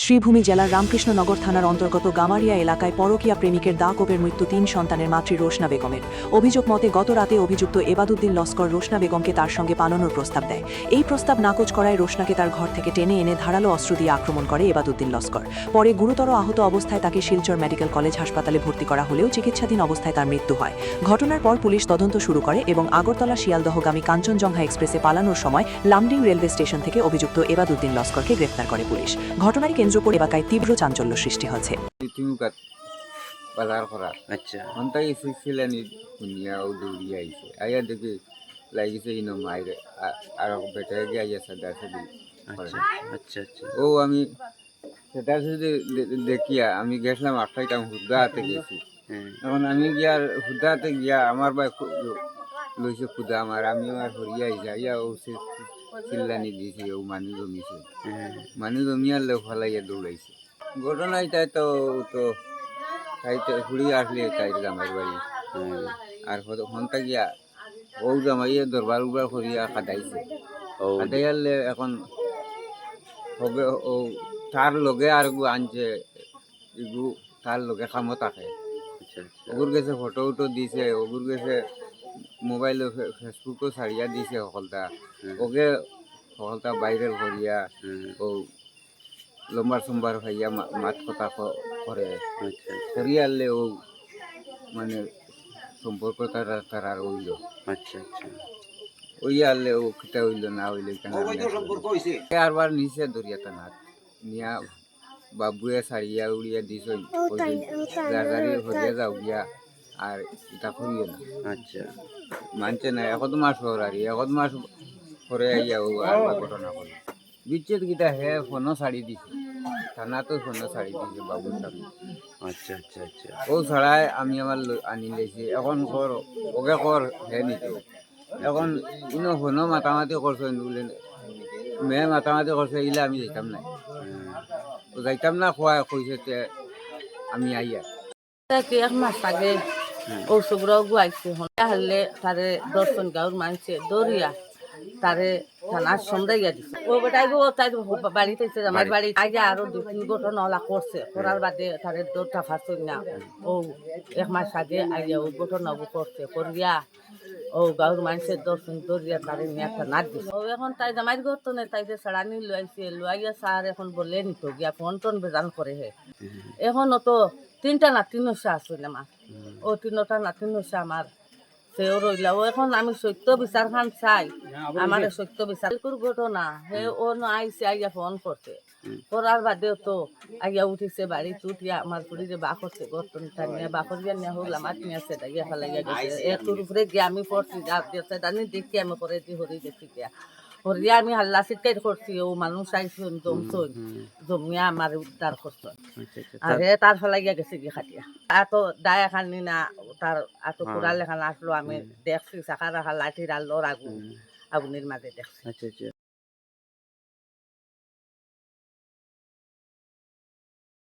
শ্রীভূমি জেলার রামকৃষ্ণনগর থানার অন্তর্গত গামারিয়া এলাকায় পরকীয়া প্রেমিকের দা কোপের মৃত্যু 3 সন্তানের মাতৃ রোশনা বেগমের। অভিযোগ মতে গত রাতে অভিযুক্ত এবাদুদ্দিন লস্কর রোশনা বেগমকে তার সঙ্গে পালানোর প্রস্তাব দেয়। এই প্রস্তাব নাকচ করায় রোশনাকে তার ঘর থেকে টেনে এনে ধারালো অস্ত্র দিয়ে আক্রমণ করে এবাদুদ্দিন লস্কর। পরে গুরুতর আহত অবস্থায় তাকে শিলচর মেডিকেল কলেজ হাসপাতালে ভর্তি করা হলেও চিকিৎসাধীন অবস্থায় তার মৃত্যু হয়। ঘটনার পর পুলিশ তদন্ত শুরু করে এবং আগরতলা শিয়ালদহগামী কাঞ্চনজঙ্ঘা এক্সপ্রেসে পালানোর সময় লামডিং রেলওয়ে স্টেশন থেকে অভিযুক্ত এবাদুদ্দিন লস্করকে গ্রেফতার করে পুলিশ। ঘটনাটি কেন্দ্র করে এলাকায় তীব্র চাঞ্চল্য সৃষ্টি হয়েছে। আচ্ছা হন্তাই সিলসিলানি দুনিয়া ও দৌড়িয়ে আইছে আইয়া দেখি লাগিছে ইনো মাইরে আর বেটা গিয়ে আইয়া সাদা সাদি আচ্ছা আচ্ছা আচ্ছা ও আমি সাদা সাদি দেখিয়া আমি গেছিলাম 8টায় হুদাতে গেছি। হ্যাঁ এখন আমি গিয়ার হুদাতে গিয়া আমার ভাই লইছে খুদা আমার আমিও আর হরিয়া আইসা আইয়া ও চিল্লানি দিয়েছি ও মানি জমিছে হ্যাঁ মানি জমিয়ার লোক ফলাইয়া দৌড়াইছে। ঘটনা এটাই তো তো তাইতে ঘুরি আসলে তাই জামাই বাড়ি আর হন্তা গিয়া ও জামাইয়ে দরবার উবার করিয়া কাটাইছে ও কাটাইয়ালে এখন হবে ও তার লগে আর আনছে এগু তার লগে কামত থাকে আচ্ছা আচ্ছা ওগুর গেছে ফটো উটো দিছে ওগুর গেছে মোবাইল ফেসবুকও ছাড়িয়া দিছে সকলটা ওকে সকলটা ভাইরাল করিয়া ও লম্বার সোমবার ভাইয়া মাত কথা করে আচ্ছা করিয়ালে ও মানে সম্পর্ক তারা হইল আচ্ছা আচ্ছা ওই আনলে ও কিতা হইল না হইলে আরবার নিচে দরিয়াতে না নিয়া বাবুয়ে সারিয়া উড়িয়া দিছ জারি হরিয়া যাও গিয়া আর এটা করিও না আচ্ছা মানছে না এখন মাস হর আর এখন মাস পরে আইয়া ও আর ঘটনা করল বিচ্ছেদ গীতা হে ফোনও ছাড়ি দিছে থানা তো ফোনও ছাড়ি দিছে বাবুর সামনে। আচ্ছা আচ্ছা আচ্ছা ও ছাড়াই আমি আমার আনি লেছি এখন কর ওকে কর হে নিত এখন ইনো ফোনও মাতামাতি করছে বলে মেয়ে মাতামাতি করছে এগুলো আমি যাইতাম না তো যাইতাম না খোয়া কইছে আমি আইয়া তাকে এক মাস আগে ঔষধরাও গুয়াইছে হলে তারে দর্শন গাঁর মানছে দরিয়া তারে থানার সন্ধ্যাইয়া দিছে ও বেটাই গো তাই বাড়িতে আমার বাড়ি আগে আরো 2-3 ঘটনা ওলা করছে করার বাদে তারে দৌড়টা ফাঁসই না ও এক মাস আগে আইয়া ও ঘটনা করছে করিয়া ও গাঁর মানুষের দর্শন দরিয়া তারে নিয়ে একটা নাচ দিছে ও এখন তাই জামাই করতো না তাই যে সাড়ানি লুয়াইছে লুয়াইয়া স্যার এখন বলে নিত গিয়া ফোন টোন বেজান করে হে এখন ও তো 3টা নাতিন হইছে আসলে আমার ও 3টা নাতিন হইছে আমার সেও রইলা ও এখন আমি সত্য বিচার খান চাই আমার সত্য বিচার ঘটনা হে ও আইসে আইয়া ফোন করছে করার বাদেও তো আইয়া উঠিছে বাড়ি উঠিয়া আমার পুরীরে বা করছে গর্তনটা নিয়ে বা করিয়া নিয়ে হোক আমার নিয়ে আছে দাগিয়া ফেলাইয়া গেছে একটুর উপরে গিয়ে আমি পড়ছি যা দিয়েছে জানি দেখি আমি করে দি হরি দেখি গিয়া হরিয়া আমি হাল্লা চিৎকার করছি ও মানুষ আইসুন জমছুন জমিয়া আমার উদ্ধার করছো আর হে তার ফেলাইয়া গেছে গিয়ে খাটিয়া এত দায় এখানি না তার এত কুড়াল এখানে আসলো আমি দেখছি চাকা রাখা লাঠির আলোর আগুনের মাঝে দেখছি আচ্ছা আচ্ছা